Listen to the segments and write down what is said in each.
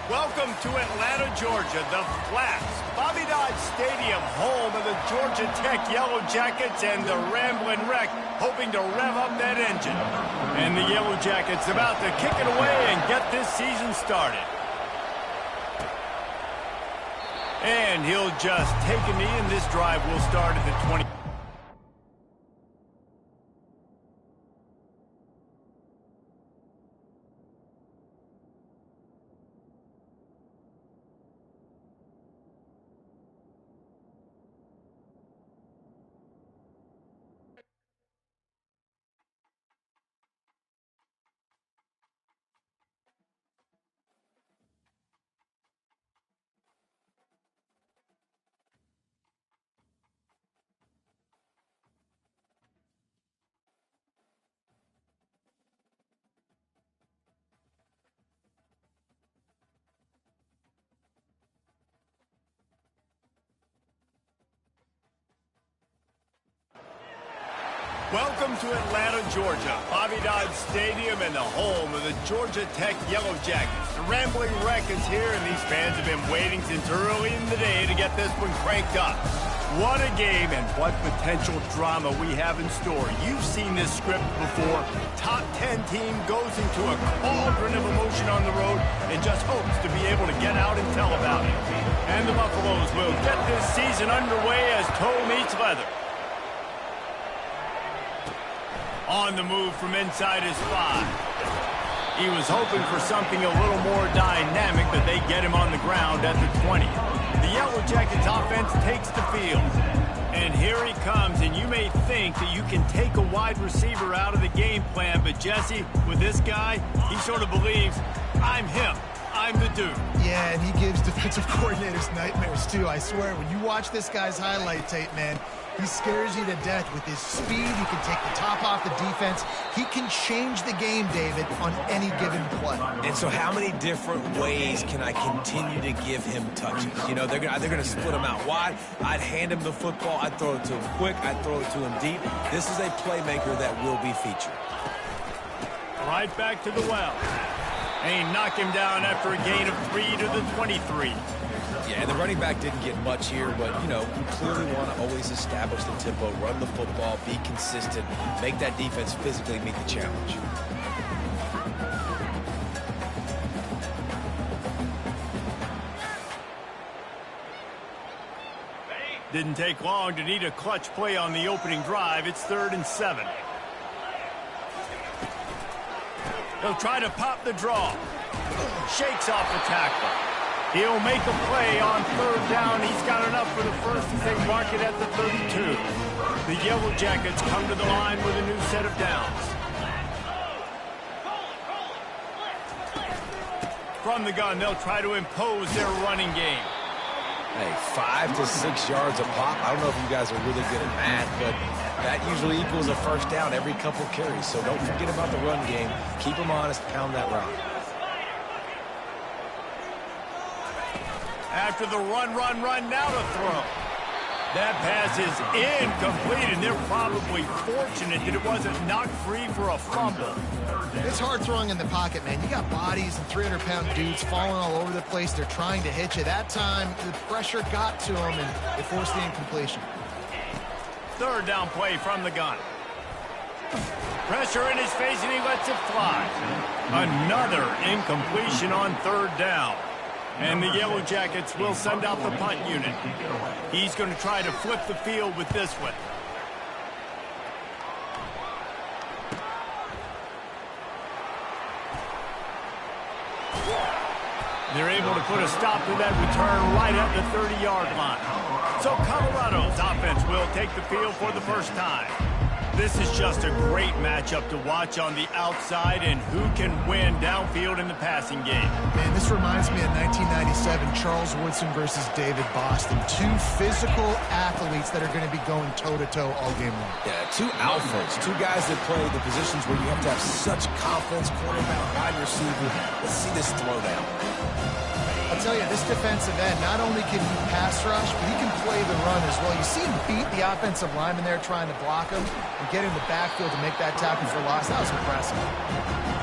Welcome to Atlanta, Georgia, the Flats. Bobby Dodd Stadium, home of the Georgia Tech Yellow Jackets and the Ramblin' Wreck, hoping to rev up that engine. And the Yellow Jackets about to kick it away and get this season started. And he'll just take a knee, and this drive will start at the 20. Welcome to Atlanta, Georgia, Bobby Dodd Stadium and the home of the Georgia Tech Yellow Jackets. The Rambling Wreck is here, and these fans have been waiting since early in the day to get this one cranked up. What a game, and what potential drama we have in store. You've seen this script before. Top 10 team goes into a cauldron of emotion on the road and just hopes to be able to get out and tell about it. And the Buffaloes will get this season underway as toe meets leather. On the move from inside his 5. He was hoping for something a little more dynamic, but they get him on the ground at the 20. The Yellow Jackets offense takes the field. And here he comes, and you may think that you can take a wide receiver out of the game plan, but Jesse, with this guy, he sort of believes, I'm him. I'm the dude. Yeah, and he gives defensive coordinators nightmares, too. I swear, when you watch this guy's highlight tape, man, he scares you to death with his speed. He can take the top off the defense. He can change the game, David, on any given play. And so how many different ways can I continue to give him touches? You know, they're going to split him out wide. I'd hand him the football. I'd throw it to him quick. I'd throw it to him deep. This is a playmaker that will be featured. Right back to the well. And he knocked him down after a gain of 3 to the 23. Yeah, and the running back didn't get much here, but, you know, you clearly want to always establish the tempo, run the football, be consistent, make that defense physically meet the challenge. Didn't take long to need a clutch play on the opening drive. It's 3rd and 7. He'll try to pop the draw. Shakes off the tackle. He'll make a play on 3rd down. He's got enough for the first as they mark it at the 32. The Yellow Jackets come to the line with a new set of downs. From the gun, they'll try to impose their running game. Hey, 5 to 6 yards a pop. I don't know if you guys are really good at math, but that usually equals a first down every couple carries. So don't forget about the run game. Keep them honest, pound that rock. After the run, now to throw. That pass is incomplete, and they're probably fortunate that it wasn't knocked free for a fumble. It's hard throwing in the pocket, man. You got bodies and 300-pound dudes falling all over the place. They're trying to hit you. That time, the pressure got to them, and they forced the incompletion. 3rd down play from the gun. Pressure in his face, and he lets it fly. Another incompletion on 3rd down. And the Yellow Jackets will send out the punt unit. He's going to try to flip the field with this one. They're able to put a stop to that return right at the 30-yard line. So Colorado's offense will take the field for the first time. This is just a great matchup to watch on the outside, and who can win downfield in the passing game. Man, this reminds me of 1997, Charles Woodson versus David Boston. 2 physical athletes that are going to be going toe-to-toe all game long. Yeah, 2 alphas, 2 guys that play the positions where you have to have such confidence, quarterback, wide receiver. Let's see this throwdown. I'll tell you, this defensive end, not only can he pass rush, but he can play the run as well. You see him beat the offensive lineman there trying to block him and get in the backfield to make that tackle for loss. That was impressive.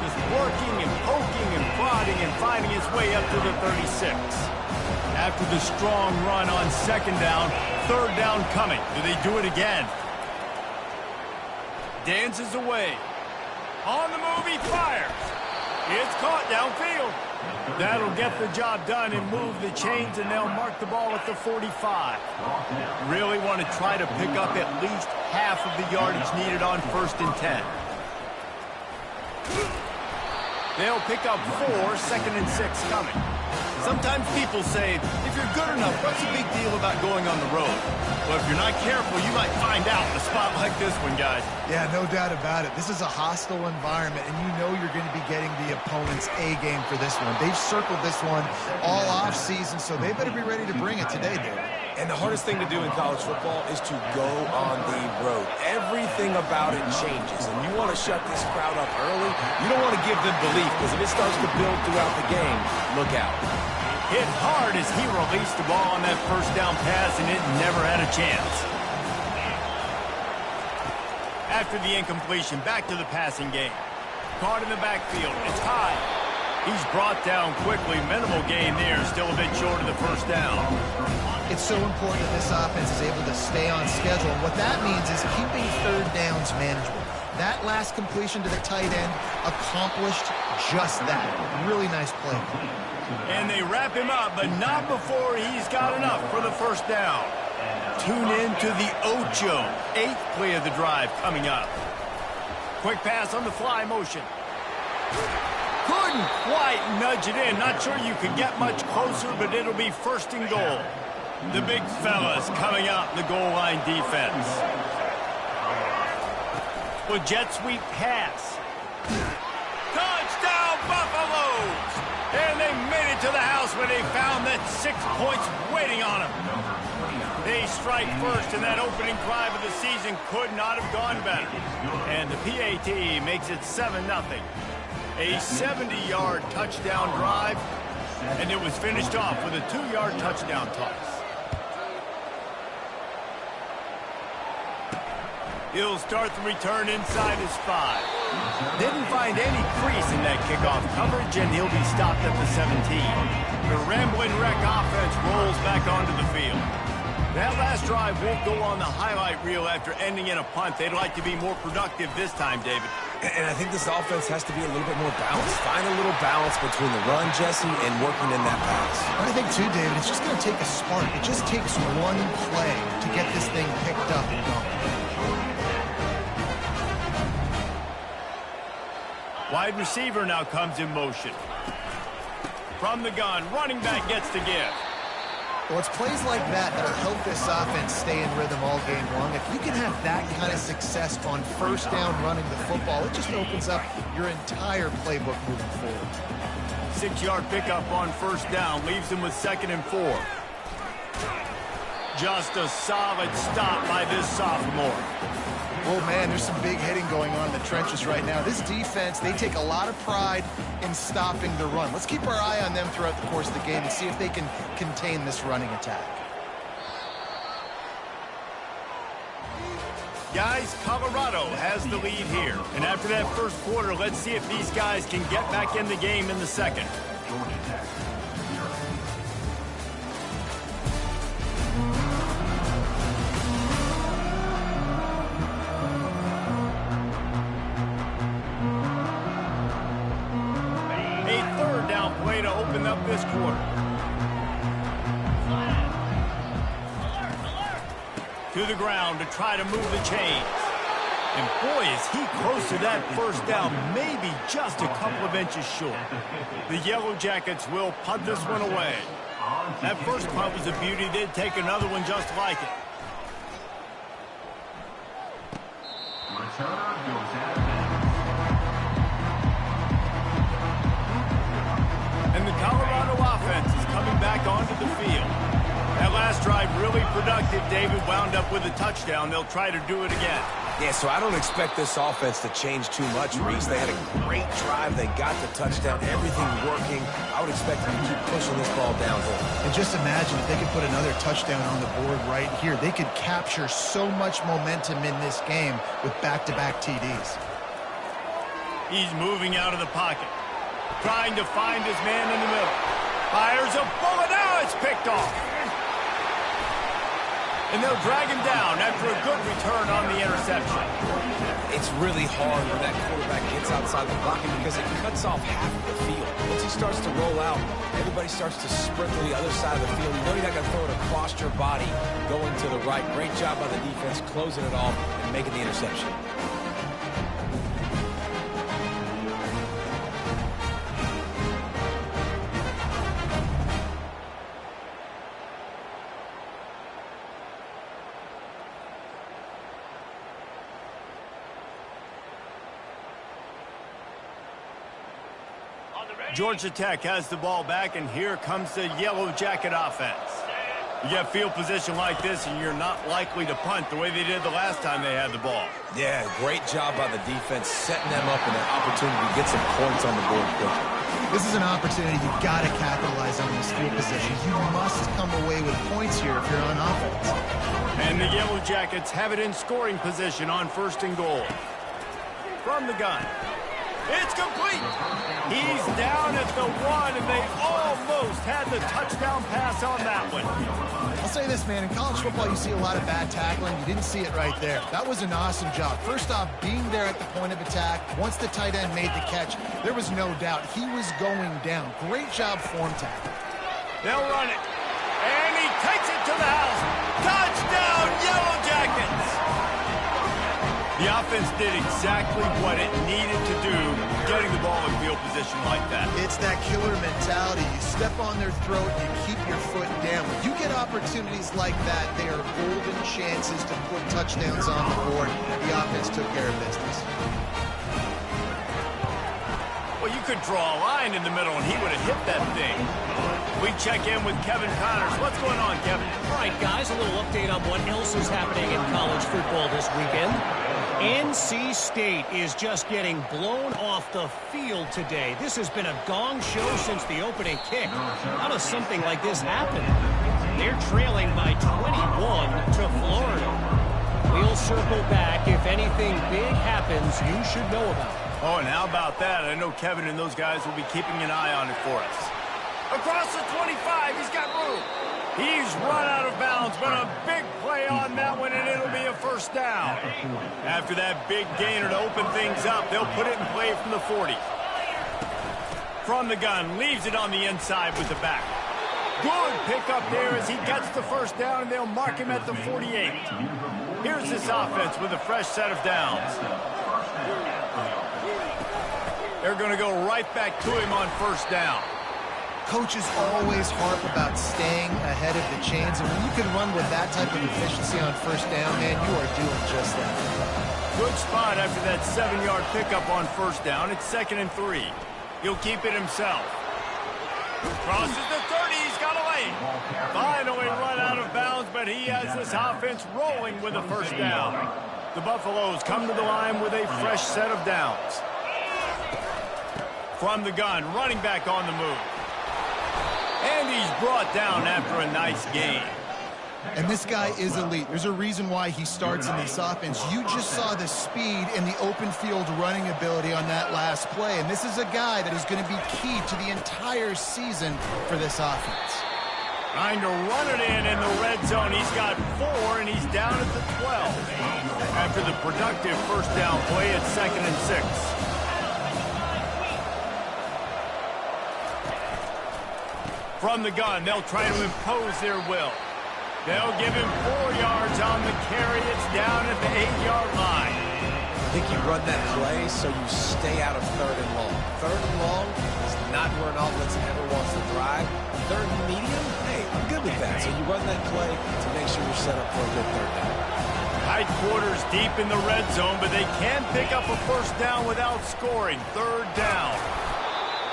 Just working and poking and prodding and finding his way up to the 36. After the strong run on second down, third down coming. Do they do it again? Dances away. On the move, he fires. It's caught downfield. That'll get the job done and move the chains, and they'll mark the ball at the 45. Really want to try to pick up at least half of the yardage needed on 1st and 10. They'll pick up 4, 2nd and 6 coming. Sometimes people say, if you're good enough, what's the big deal about going on the road? Well, if you're not careful, you might find out in a spot like this one, guys. Yeah, no doubt about it. This is a hostile environment, and you know you're going to be getting the opponent's A game for this one. They've circled this one all off season, so they better be ready to bring it today, David. And the hardest thing to do in college football is to go on the road. Everything about it changes, and you want to shut this crowd up early. You don't want to give them belief, because if it starts to build throughout the game, look out. Hit hard as he released the ball on that first down pass, and it never had a chance. After the incompletion, back to the passing game. Caught in the backfield. It's high. He's brought down quickly. Minimal gain there. Still a bit short of the first down. It's so important that this offense is able to stay on schedule. And what that means is keeping third downs manageable. That last completion to the tight end accomplished just that. Really nice play. And they wrap him up, but not before he's got enough for the first down. Tune in to the Ocho. 8th play of the drive coming up. Quick pass on the fly motion. Couldn't quite nudge it in. Not sure you could get much closer, but it'll be 1st and goal. The big fellas coming out in the goal line defense. With jet sweep pass. Touchdown Buffaloes! And they made it to the house where they found that 6 points waiting on them. They strike first, and that opening drive of the season could not have gone better. And the PAT makes it 7-0. A 70-yard touchdown drive, and it was finished off with a 2-yard touchdown toss. He'll start the return inside his 5. Didn't find any crease in that kickoff coverage, and he'll be stopped at the 17. The Rambling Wreck offense rolls back onto the field. That last drive won't go on the highlight reel after ending in a punt. They'd like to be more productive this time, David. And I think this offense has to be a little bit more balanced. Find a little balance between the run, Jesse, and working in that pass. I think, too, David, it's just going to take a spark. It just takes one play to get this thing picked up and going. Wide receiver now comes in motion. From the gun, running back gets the give. Well, it's plays like that that'll help this offense stay in rhythm all game long. If you can have that kind of success on first down running the football, it just opens up your entire playbook moving forward. 6-yard pickup on first down leaves them with 2nd and 4. Just a solid stop by this sophomore. Oh, man, there's some big hitting going on in the trenches right now. This defense, they take a lot of pride in stopping the run. Let's keep our eye on them throughout the course of the game and see if they can contain this running attack. Guys, Colorado has the lead here. And after that first quarter, let's see if these guys can get back in the game in the second. Way to open up this quarter. To the ground to try to move the chains. And boy, is he close to that first down, maybe just a couple of inches short. The Yellow Jackets will punt this one away. That first punt was a beauty. They'd take another one just like it. And the Colorado offense is coming back onto the field. That last drive really productive. David wound up with a touchdown. They'll try to do it again. Yeah, so I don't expect this offense to change too much, Reese. They had a great drive. They got the touchdown. Everything working. I would expect them to keep pushing this ball downhill. And just imagine if they could put another touchdown on the board right here. They could capture so much momentum in this game with back-to-back TDs. He's moving out of the pocket, trying to find his man in the middle. Fires a bullet. Now it's picked off. And they'll drag him down after a good return on the interception. It's really hard when that quarterback gets outside the pocket because it cuts off half of the field. Once he starts to roll out, everybody starts to sprint to the other side of the field. You know you're not going to throw it across your body going to the right. Great job by the defense closing it off and making the interception. Georgia Tech has the ball back, and here comes the Yellow Jacket offense. You get field position like this, and you're not likely to punt the way they did the last time they had the ball. Yeah, great job by the defense, setting them up in an opportunity to get some points on the board quickly. This is an opportunity you've got to capitalize on this field position. You must come away with points here if you're on offense. And the Yellow Jackets have it in scoring position on 1st and goal. From the gun. It's complete. He's down at the 1, and they almost had the touchdown pass on that one. I'll say this, man. In college football, you see a lot of bad tackling. You didn't see it right there. That was an awesome job. First off, being there at the point of attack. Once the tight end made the catch, there was no doubt he was going down. Great job form tackle. They'll run it. And he takes it to the house. Touchdown, Yellow Jackets! The offense did exactly what it needed to do, getting the ball in field position like that. It's that killer mentality. You step on their throat, you keep your foot down. When you get opportunities like that, they are golden chances to put touchdowns on the board. The offense took care of business. Well, you could draw a line in the middle, and he would have hit that thing. We check in with Kevin Connors. What's going on, Kevin? All right, guys, a little update on what else is happening in college football this weekend. NC State is just getting blown off the field today. This has been a gong show since the opening kick. How does something like this happen? They're trailing by 21 to Florida. We'll circle back. If anything big happens, you should know about it. Oh, and how about that? I know Kevin and those guys will be keeping an eye on it for us. Across the 25, he's got room. He's run out of bounds, but a big play on that one, and it'll be a 1st down. After that big gainer to open things up, they'll put it in play from the 40. From the gun, leaves it on the inside with the back. Good pickup there as he gets the 1st down, and they'll mark him at the 48. Here's this offense with a fresh set of downs. They're going to go right back to him on 1st down. Coaches always harp about staying ahead of the chains, and when you can run with that type of efficiency on 1st down, man, you are doing just that. Good spot after that 7-yard pickup on 1st down. It's 2nd and 3. He'll keep it himself. Crosses the 30. He's got a lane. Finally run out of bounds, but he has this offense rolling with a 1st down. The Buffaloes come to the line with a fresh set of downs. From the gun, running back on the move. And he's brought down after a nice gain. And this guy is elite. There's a reason why he starts in this offense. You just saw the speed and the open field running ability on that last play. And this is a guy that is going to be key to the entire season for this offense. Trying to run it in the red zone. He's got 4, and he's down at the 12. After the productive 1st down play, it's 2nd and 6. From the gun, they'll try to impose their will. They'll give him 4 yards on the carry. It's down at the 8-yard line. I think you run that play so you stay out of 3rd and long. 3rd and long is not where an offense ever wants to drive. 3rd and medium, hey, I'm good with that. So you run that play to make sure you're set up for a good 3rd down. Tight quarters deep in the red zone, but they can pick up a 1st down without scoring. 3rd down.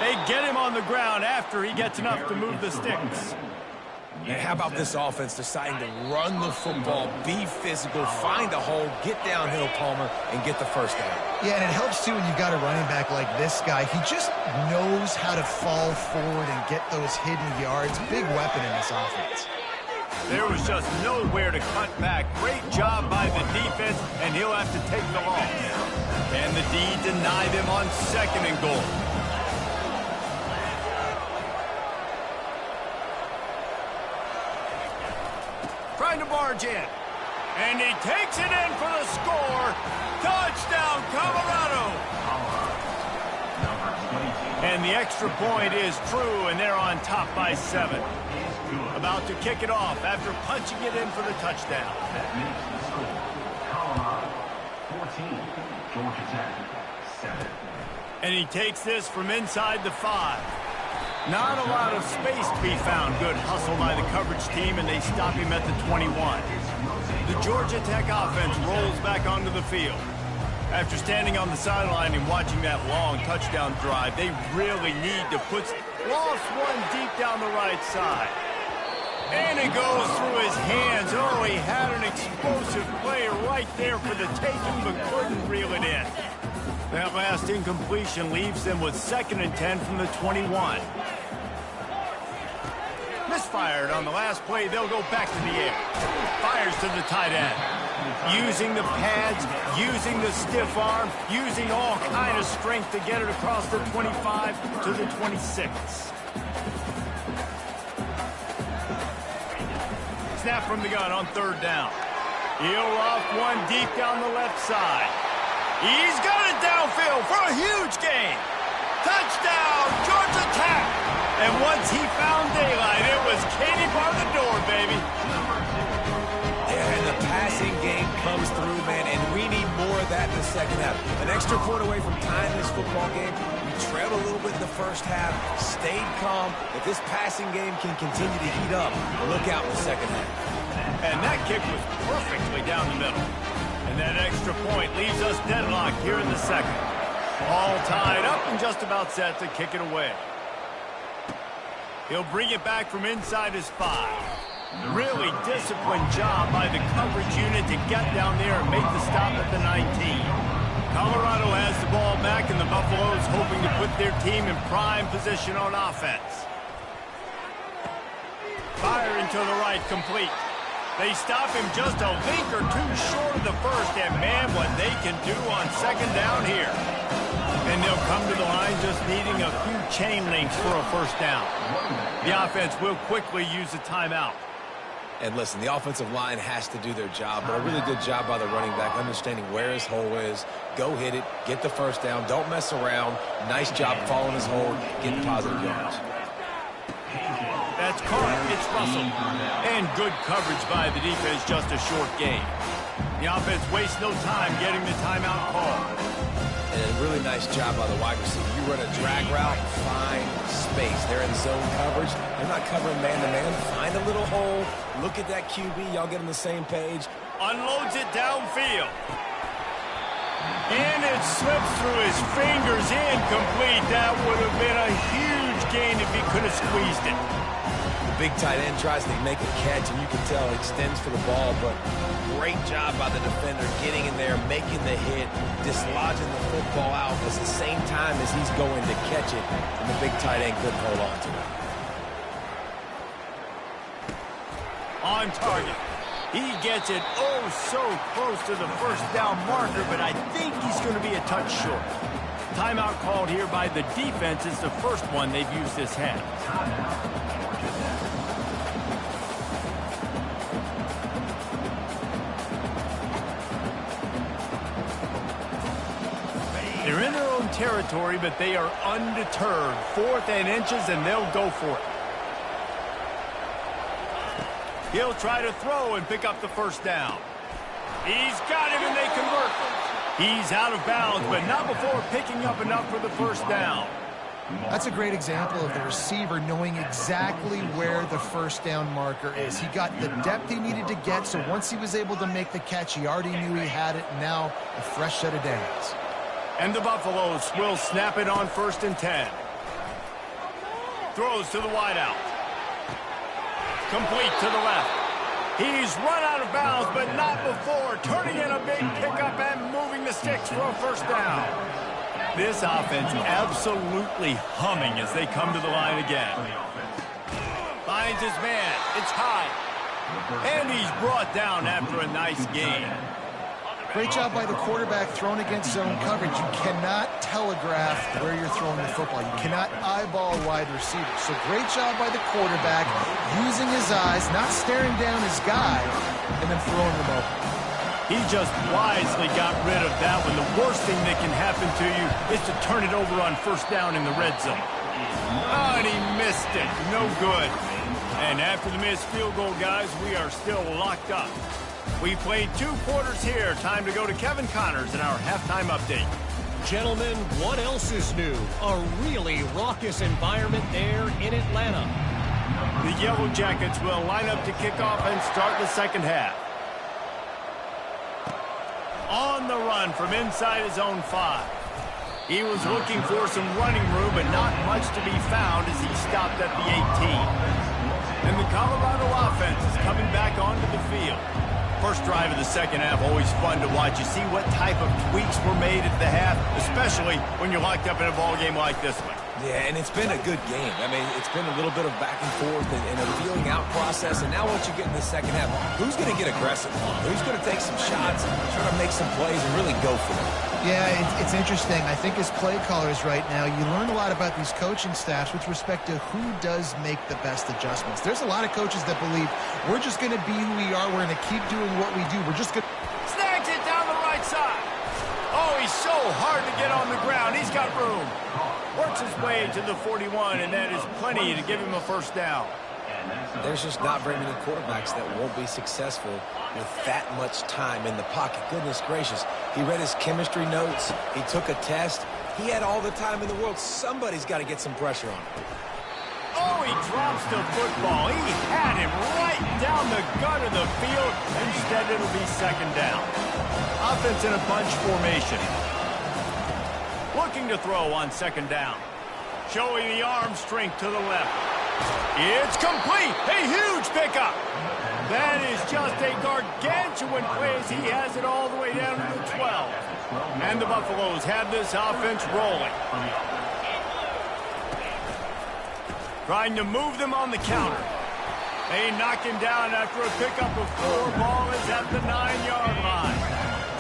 They get him on the ground after he gets enough to move the sticks. And how about this offense deciding to run the football, be physical, find a hole, get downhill, Palmer, and get the 1st down. Yeah, and it helps, too, when you've got a running back like this guy. He just knows how to fall forward and get those hidden yards. Big weapon in this offense. There was just nowhere to cut back. Great job by the defense, and he'll have to take the loss. And the D denied him on 2nd and goal. Trying to barge in. And he takes it in for the score. Touchdown, Colorado. And the extra point is true, and they're on top by 7. About to kick it off after punching it in for the touchdown. That makes the score. Colorado 14, Georgia Tech 7. And he takes this from inside the 5. Not a lot of space to be found. Good hustle by the coverage team, and they stop him at the 21. The Georgia Tech offense rolls back onto the field. After standing on the sideline and watching that long touchdown drive, they really need to put lost one deep down the right side. And it goes through his hands. Oh, he had an explosive play right there for the taking, but couldn't reel it in. That last incompletion leaves them with 2nd and 10 from the 21. Misfired on the last play. They'll go back to the air. Fires to the tight end. Using the pads, using the stiff arm, using all kind of strength to get it across the 25 to the 26. Snap from the gun on 3rd down. He'll off one deep down the left side. He's got it downfield for a huge gain. Touchdown, Georgia Tech. And once he found daylight, it was Katie bar the door, baby. Yeah, and the passing game comes through, man, and we need more of that in the 2nd half. An extra point away from tying this football game. We trailed a little bit in the 1st half, stayed calm. If this passing game can continue to heat up, look out in the 2nd half. And that kick was perfectly down the middle. And that extra point leaves us deadlocked here in the 2nd. All tied up and just about set to kick it away. He'll bring it back from inside his 5. Really disciplined job by the coverage unit to get down there and make the stop at the 19. Colorado has the ball back, and the Buffaloes hoping to put their team in prime position on offense. Firing to the right, complete. They stop him just a link or two short of the 1st, and man, what they can do on 2nd down here. And they'll come to the line just needing a few chain links for a 1st down. The offense will quickly use a timeout. And listen, the offensive line has to do their job, but a really good job by the running back, understanding where his hole is. Go hit it, get the 1st down, don't mess around. Nice job following his hole, getting positive yards. That's caught. It's Russell. And good coverage by the defense, just a short gain. The offense wastes no time getting the timeout call. And a really nice job by the wide receiver. You run a drag route, find space. They're in zone coverage. They're not covering man-to-man. Find a little hole. Look at that QB. Y'all get on the same page. Unloads it downfield. And it slips through his fingers, incomplete. That would have been a huge gain if he could have squeezed it. The big tight end tries to make a catch, and you can tell he extends for the ball, but great job by the defender getting in there, making the hit, dislodging the football out at the same time as he's going to catch it, and the big tight end couldn't hold on to it. On target. He gets it oh so close to the 1st down marker, but I think he's going to be a touch short. Timeout called here by the defense. It's the 1st one they've used this half. They're in their own territory, but they are undeterred. 4th and inches, and they'll go for it. He'll try to throw and pick up the 1st down. He's got him, and they convert. He's out of bounds, but not before picking up enough for the 1st down. That's a great example of the receiver knowing exactly where the 1st down marker is. He got the depth he needed to get, so once he was able to make the catch, he already knew he had it, and now a fresh set of downs. And the Buffaloes will snap it on 1st and 10. Throws to the wideout. Complete to the left. He's run out of bounds, but not before turning in a big pickup and moving the sticks for a 1st down. This offense absolutely humming as they come to the line again. Finds his man. It's high. And he's brought down after a nice gain. Great job by the quarterback thrown against zone coverage. You cannot telegraph where you're throwing the football. You cannot eyeball wide receiver. So great job by the quarterback using his eyes, not staring down his guy, and then throwing them open. He just wisely got rid of that one. The worst thing that can happen to you is to turn it over on first down in the red zone. Oh, and he missed it. No good. And after the missed field goal, guys, we are still locked up. We played 2 quarters here. Time to go to Kevin Connors in our halftime update. Gentlemen, what else is new? A really raucous environment there in Atlanta. The Yellow Jackets will line up to kick off and start the second half. On the run from inside his own 5. He was looking for some running room, but not much to be found as he stopped at the 18. And the Colorado offense is coming back onto the field. First drive of the second half, always fun to watch. You see what type of tweaks were made at the half, especially when you're locked up in a ball game like this one. Yeah, and it's been a good game. I mean, it's been a little bit of back and forth and a feeling out process. And now once you get in the second half, who's going to get aggressive? Who's going to take some shots, try to make some plays, and really go for it? Yeah, it's interesting. I think as play callers right now, you learn a lot about these coaching staffs with respect to who does make the best adjustments. There's a lot of coaches that believe we're just going to be who we are. We're going to keep doing what we do. We're just going to... Snags it down the right side. Oh, he's so hard to get on the ground. He's got room. Works his way to the 41, and that is plenty to give him a first down. There's just not very many quarterbacks that won't be successful with that much time in the pocket. Goodness gracious. He read his chemistry notes. He took a test. He had all the time in the world. Somebody's got to get some pressure on him. Oh, he drops the football. He had him right down the gut of the field. Instead, it'll be second down. Offense in a bunch formation. Looking to throw on second down. Showing the arm strength to the left. It's complete. A huge pickup. That is just a gargantuan play as he has it all the way down to the 12. And the Buffaloes have this offense rolling. Trying to move them on the counter. They knock him down after a pickup of 4. Ball is at the 9-yard line.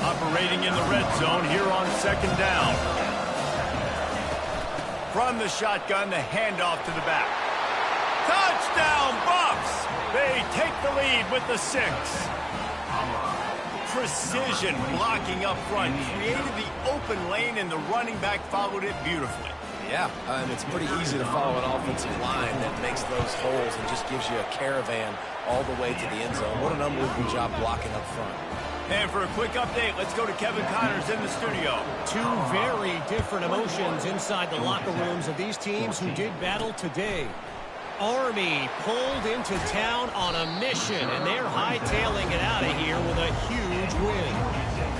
Operating in the red zone here on second down. From the shotgun, the handoff to the back. Touchdown, Buffs! They take the lead with the 6. Precision blocking up front. Created the open lane, and the running back followed it beautifully. Yeah, it's pretty easy to follow an offensive line that makes those holes and just gives you a caravan all the way to the end zone. What an unbelievable job blocking up front. And for a quick update, let's go to Kevin Connors in the studio. 2 very different emotions inside the locker rooms of these teams who did battle today. Army pulled into town on a mission, and they're hightailing it out of here with a huge win.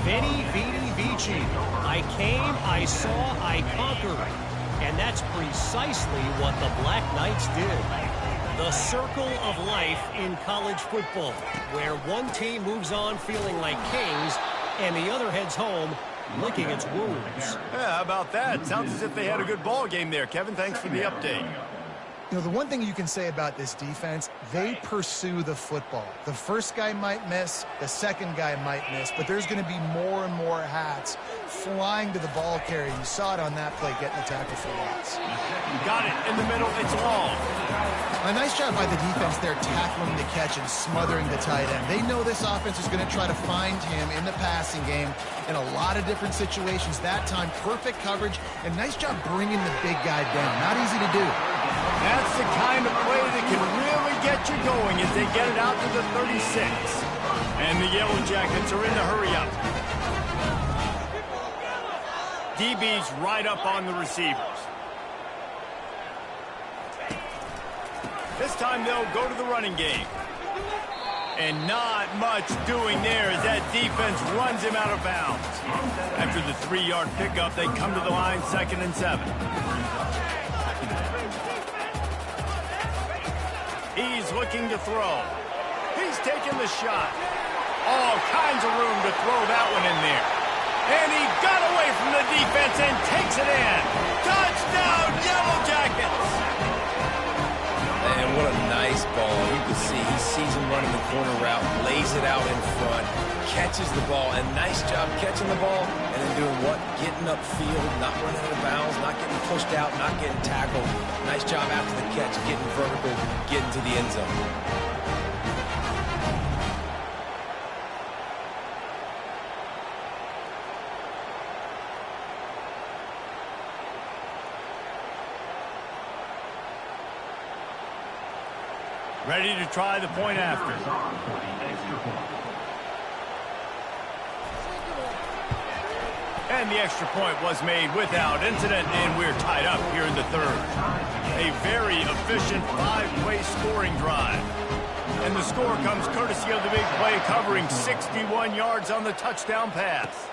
Veni, Vidi, Vici. I came, I saw, I conquered. And that's precisely what the Black Knights did. The circle of life in college football, where one team moves on feeling like kings, and the other heads home licking its wounds. Yeah, how about that? Sounds as if they had a good ball game there. Kevin, thanks for the update. You know, the one thing you can say about this defense, they pursue the football. The first guy might miss, the second guy might miss, but there's going to be more and more hats flying to the ball carrier. You saw it on that play, getting the tackle for loss. Got it in the middle. It's long. A nice job by the defense there, tackling the catch and smothering the tight end. They know this offense is going to try to find him in the passing game in a lot of different situations. That time, perfect coverage, and nice job bringing the big guy down. Not easy to do. That's the kind of play that can really get you going as they get it out to the 36. And the Yellow Jackets are in the hurry-up. DB's right up on the receivers. This time they'll go to the running game. And not much doing there as that defense runs him out of bounds. After the 3-yard pickup, they come to the line, 2nd and 7. He's looking to throw. He's taking the shot. All kinds of room to throw that one in there. And he got away from the defense and takes it in. Touchdown, Yellow Jackets! And what a nice this ball. You can see he sees him running the corner route, lays it out in front, catches the ball, and nice job catching the ball, and then doing what? Getting upfield, not running out of bounds, not getting pushed out, not getting tackled. Nice job after the catch, getting vertical, getting to the end zone. Ready to try the point after. And the extra point was made without incident, and we're tied up here in the third. A very efficient five-play scoring drive. And the score comes courtesy of the big play, covering 61 yards on the touchdown pass.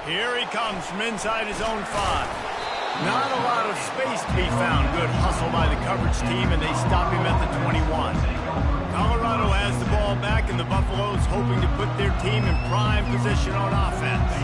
Here he comes from inside his own 5. Not a lot of space to be found. Good hustle by the coverage team, and they stop him at the 21. Colorado has the ball back, and the Buffaloes hoping to put their team in prime position on offense.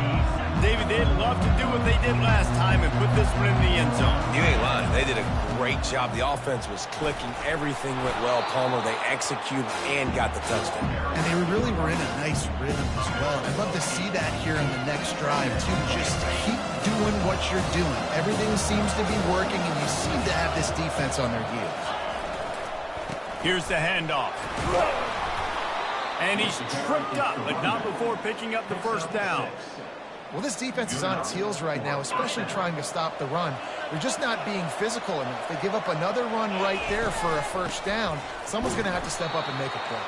David, they'd love to do what they did last time and put this one in the end zone. You ain't lying. They did a great job. The offense was clicking. Everything went well. Palmer, they executed and got the touchdown. And they really were in a nice rhythm as well. I'd love to see that here in the next drive, too. Just keep doing what you're doing. Everything seems to be working, and you seem to have this defense on their heels. Here's the handoff. And he's tripped up, but not before picking up the first down. Well, this defense is on its heels right now, especially trying to stop the run. They're just not being physical enough. They give up another run right there for a first down. Someone's going to have to step up and make a play.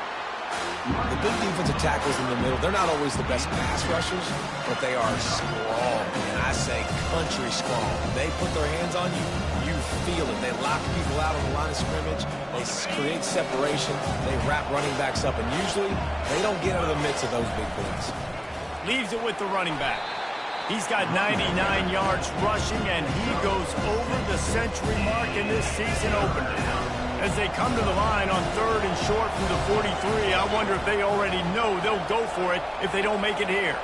The big defensive tackles in the middle, they're not always the best pass rushers, but they are strong, and I say country strong. They put their hands on you, you feel it. They lock people out on the line of scrimmage. They create separation. They wrap running backs up, and usually they don't get out of the midst of those big plays. Leaves it with the running back. He's got 99 yards rushing, and he goes over the century mark in this season opener. As they come to the line on 3rd and short from the 43, I wonder if they already know they'll go for it if they don't make it here.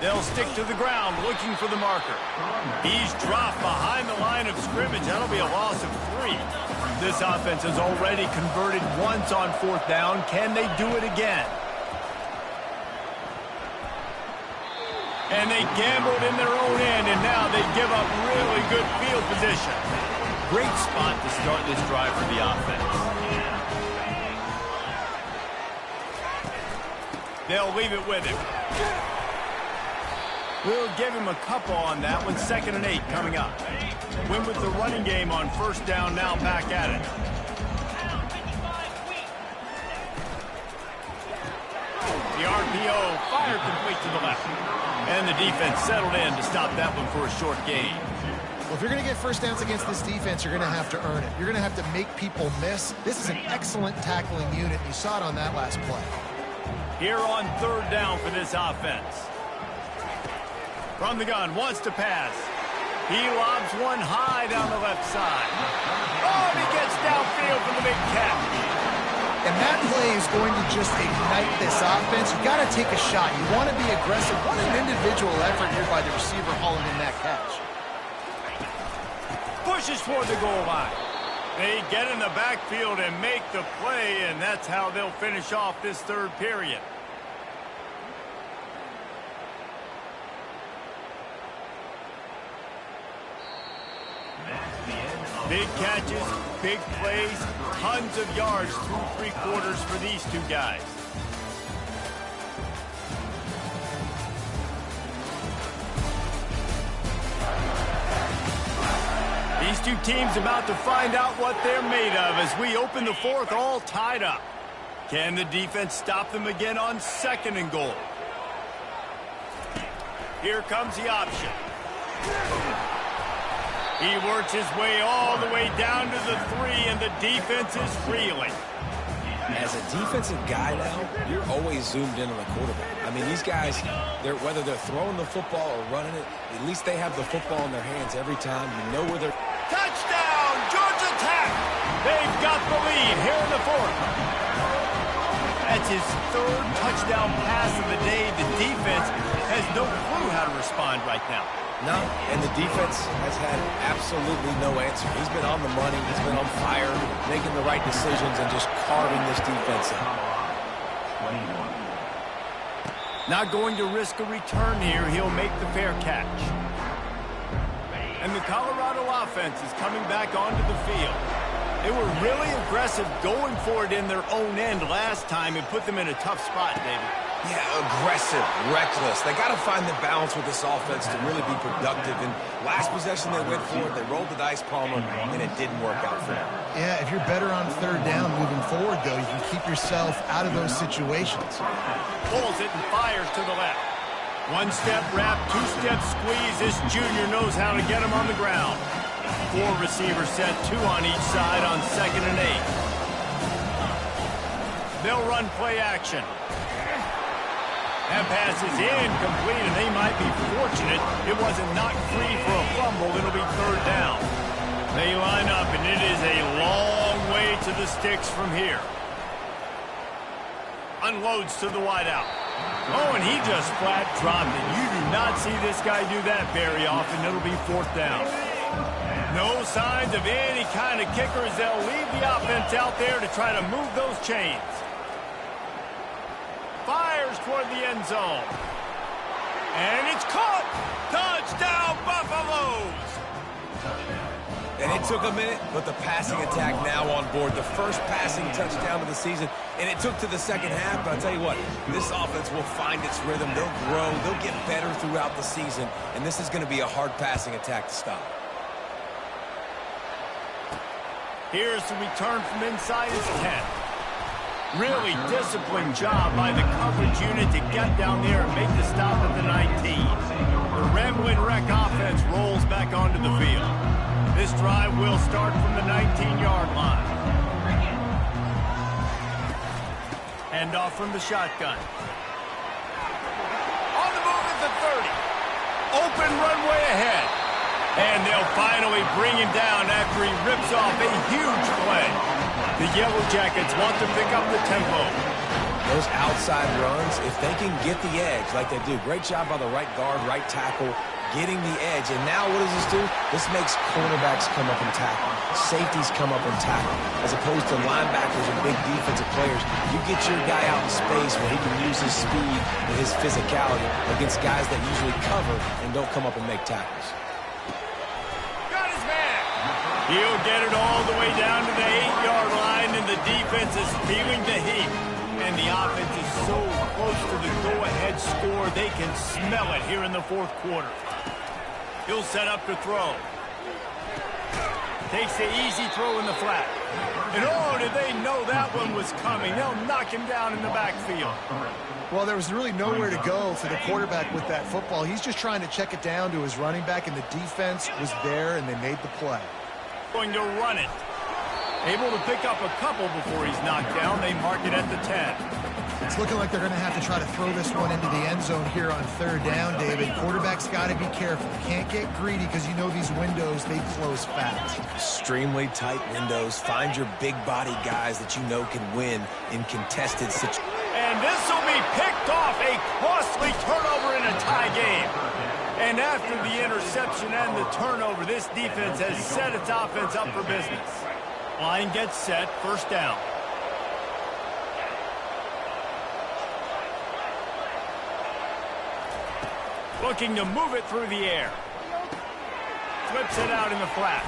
They'll stick to the ground looking for the marker. He's dropped behind the line of scrimmage. That'll be a loss of 3. This offense has already converted once on 4th down. Can they do it again? And they gambled in their own end, and now they give up really good field position. Great spot to start this drive for the offense. They'll leave it with him. We'll give him a couple on that one. 2nd and 8 coming up. Win with the running game on 1st down, now back at it. The RPO fired complete to the left. And the defense settled in to stop that one for a short gain. Well, if you're going to get first downs against this defense, you're going to have to earn it. You're going to have to make people miss. This is an excellent tackling unit. You saw it on that last play. Here on 3rd down for this offense. From the gun, wants to pass. He lobs one high down the left side. Oh, he gets downfield for the big catch. And that play is going to just ignite this offense. You've got to take a shot. You want to be aggressive. What an individual effort here by the receiver hauling in that catch. Pushes toward the goal line. They get in the backfield and make the play, and that's how they'll finish off this 3rd period. Big catches, big plays, tons of yards through 3 quarters for these two guys. These two teams about to find out what they're made of as we open the 4th all tied up. Can the defense stop them again on 2nd and goal? Here comes the option. He works his way all the way down to the 3, and the defense is reeling. As a defensive guy now, you're always zoomed in on the quarterback. I mean, these guys, whether they're throwing the football or running it, at least they have the football in their hands every time. You know where they're... Touchdown, Georgia Tech! They've got the lead here in the 4th. That's his 3rd touchdown pass of the day. The defense has no clue how to respond right now. No, and the defense has had absolutely no answer. He's been on the money. He's been on fire, making the right decisions and just carving this defense up. Not going to risk a return here. He'll make the fair catch. And the Colorado offense is coming back onto the field. They were really aggressive going for it in their own end last time and put them in a tough spot, David. Yeah, aggressive, reckless. They got to find the balance with this offense to really be productive. And last possession they went for it, they rolled the dice, Palmer, and it didn't work out for them. Yeah, if you're better on third down moving forward, though, you can keep yourself out of those situations. Pulls it and fires to the left. One-step wrap, two-step squeeze. This junior knows how to get him on the ground. 4 receivers set, 2 on each side on 2nd and 8. They'll run play action. That pass is incomplete, and they might be fortunate it wasn't knocked free for a fumble. It'll be 3rd down. They line up, and it is a long way to the sticks from here. Unloads to the wideout. Oh, and he just flat dropped it. You do not see this guy do that very often. It'll be 4th down. No signs of any kind of kickers. They'll leave the offense out there to try to move those chains. Fires toward the end zone. And it's caught. Touchdown, Buffaloes. And it took a minute, but the passing attack now on board. The first passing touchdown of the season, and it took to the second half. But I'll tell you what, this offense will find its rhythm. They'll grow. They'll get better throughout the season, and this is going to be a hard passing attack to stop. Here's the return from inside his 10. Really disciplined job by the coverage unit to get down there and make the stop at the 19. The Rambling Wreck offense rolls back onto the field. This drive will start from the 19-yard line. Hand off from the shotgun. On the move at the 30. Open runway ahead. And they'll finally bring him down after he rips off a huge play. The Yellow Jackets want to pick up the tempo. Those outside runs, if they can get the edge like they do, great job by the right guard, right tackle, getting the edge. And now what does this do? This makes cornerbacks come up and tackle. Safeties come up and tackle. As opposed to linebackers and big defensive players, you get your guy out in space where he can use his speed and his physicality against guys that usually cover and don't come up and make tackles. He'll get it all the way down to the 8-yard line, and the defense is feeling the heat. And the offense is so close to the go-ahead score, they can smell it here in the 4th quarter. He'll set up to throw. Takes the easy throw in the flat. And oh, did they know that one was coming. They'll knock him down in the backfield. Well, there was really nowhere to go for the quarterback with that football. He's just trying to check it down to his running back, and the defense was there, and they made the play. Going to run it. Able to pick up a couple before he's knocked down. They mark it at the 10. It's looking like they're going to have to try to throw this one into the end zone here on 3rd down, David. Quarterback's got to be careful. Can't get greedy because you know these windows, they close fast. Extremely tight windows. Find your big body guys that you know can win in contested situations. And this will be picked off. A costly turnover in a tie game. And after the interception and the turnover, this defense has set its offense up for business. Line gets set, 1st down. Looking to move it through the air. Flips it out in the flat.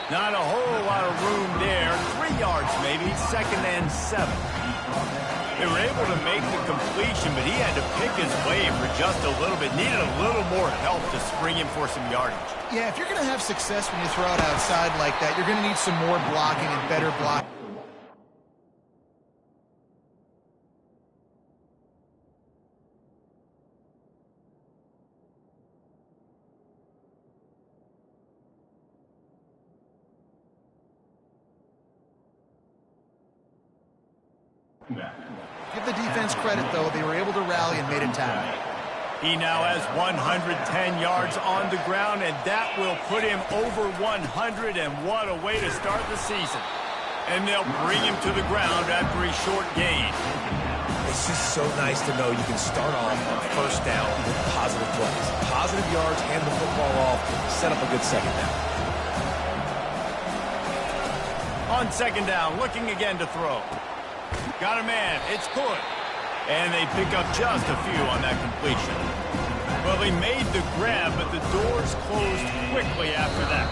Not a whole lot of room there. 3 yards maybe, 2nd and 7. They were able to make the completion, but he had to pick his way for just a little bit. Needed a little more help to spring him for some yardage. Yeah, if you're going to have success when you throw it outside like that, you're going to need some more blocking and better blocking. Give the defense credit, though. They were able to rally and made a tackle. He now has 110 yards on the ground, and that will put him over 100, and what a way to start the season. And they'll bring him to the ground after a short gain. They This is so nice to know you can start off on first down with positive plays. Positive yards, hand the football off, set up a good second down. On second down, looking again to throw. Got a man, it's good. And they pick up just a few on that completion. Well, he made the grab, but the doors closed quickly after that.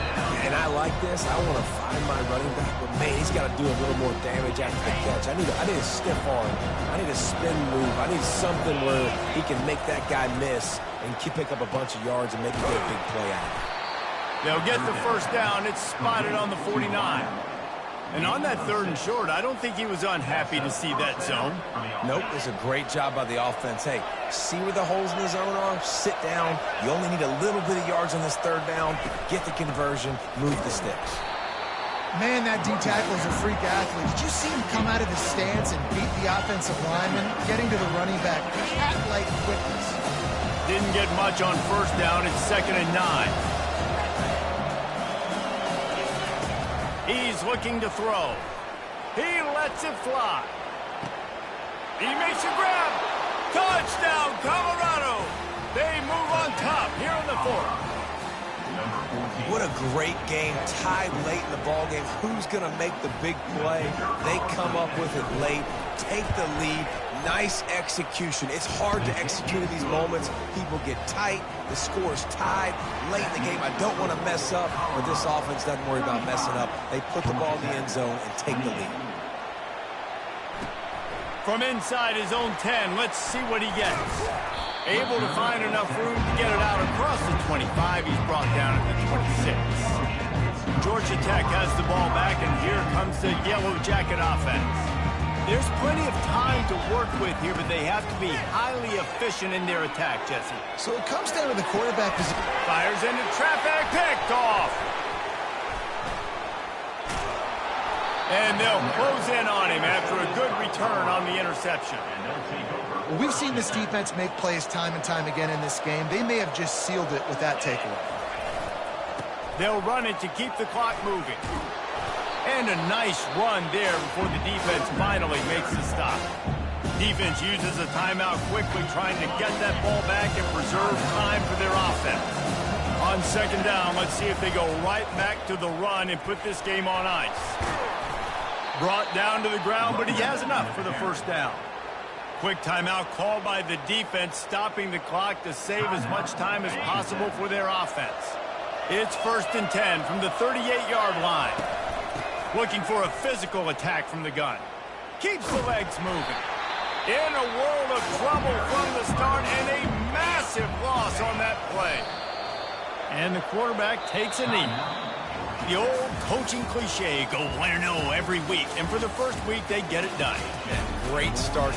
And I like this. I want to find my running back, but man, he's got to do a little more damage after the catch. I need a stiff arm. I need a spin move. I need something where he can make that guy miss and pick up a bunch of yards and maybe get a big play out of it. They'll get the first down. It's spotted on the 49. And on that third and short, I don't think he was unhappy to see that zone. Nope, it's a great job by the offense. Hey, see where the holes in the zone are? Sit down. You only need a little bit of yards on this third down. Get the conversion. Move the sticks. Man, that D-tackle is a freak athlete. Did you see him come out of his stance and beat the offensive lineman, getting to the running back? Cat-like quickness. Didn't get much on first down. It's 2nd and 9. He's looking to throw. He lets it fly. He makes a grab. Touchdown, Colorado. They move on top here in the fourth. What a great game. Tied late in the ball game. Who's going to make the big play? They come up with it late. Take the lead. Nice execution. It's hard to execute in these moments. People get tight. The score is tied late in the game. I don't want to mess up, but this offense doesn't worry about messing up. They put the ball in the end zone and take the lead. From inside his own 10, let's see what he gets. Able to find enough room to get it out across the 25. He's brought down at the 26. Georgia Tech has the ball back, and here comes the Yellow Jacket offense. There's plenty of time to work with here, but they have to be highly efficient in their attack, Jesse. So it comes down to the quarterback position. Fires into traffic, picked off. And they'll close in on him after a good return on the interception. Well, we've seen this defense make plays time and time again in this game. They may have just sealed it with that takeaway. They'll run it to keep the clock moving. And a nice run there before the defense finally makes the stop. Defense uses a timeout quickly, trying to get that ball back and preserve time for their offense. On second down, let's see if they go right back to the run and put this game on ice. Brought down to the ground, but he has enough for the first down. Quick timeout called by the defense, stopping the clock to save as much time as possible for their offense. It's 1st and 10 from the 38-yard line. Looking for a physical attack from the gun. Keeps the legs moving. In a world of trouble from the start, and a massive loss on that play. And the quarterback takes a knee. The old coaching cliche, go 1-0 every week. And for the first week, they get it done. Great start.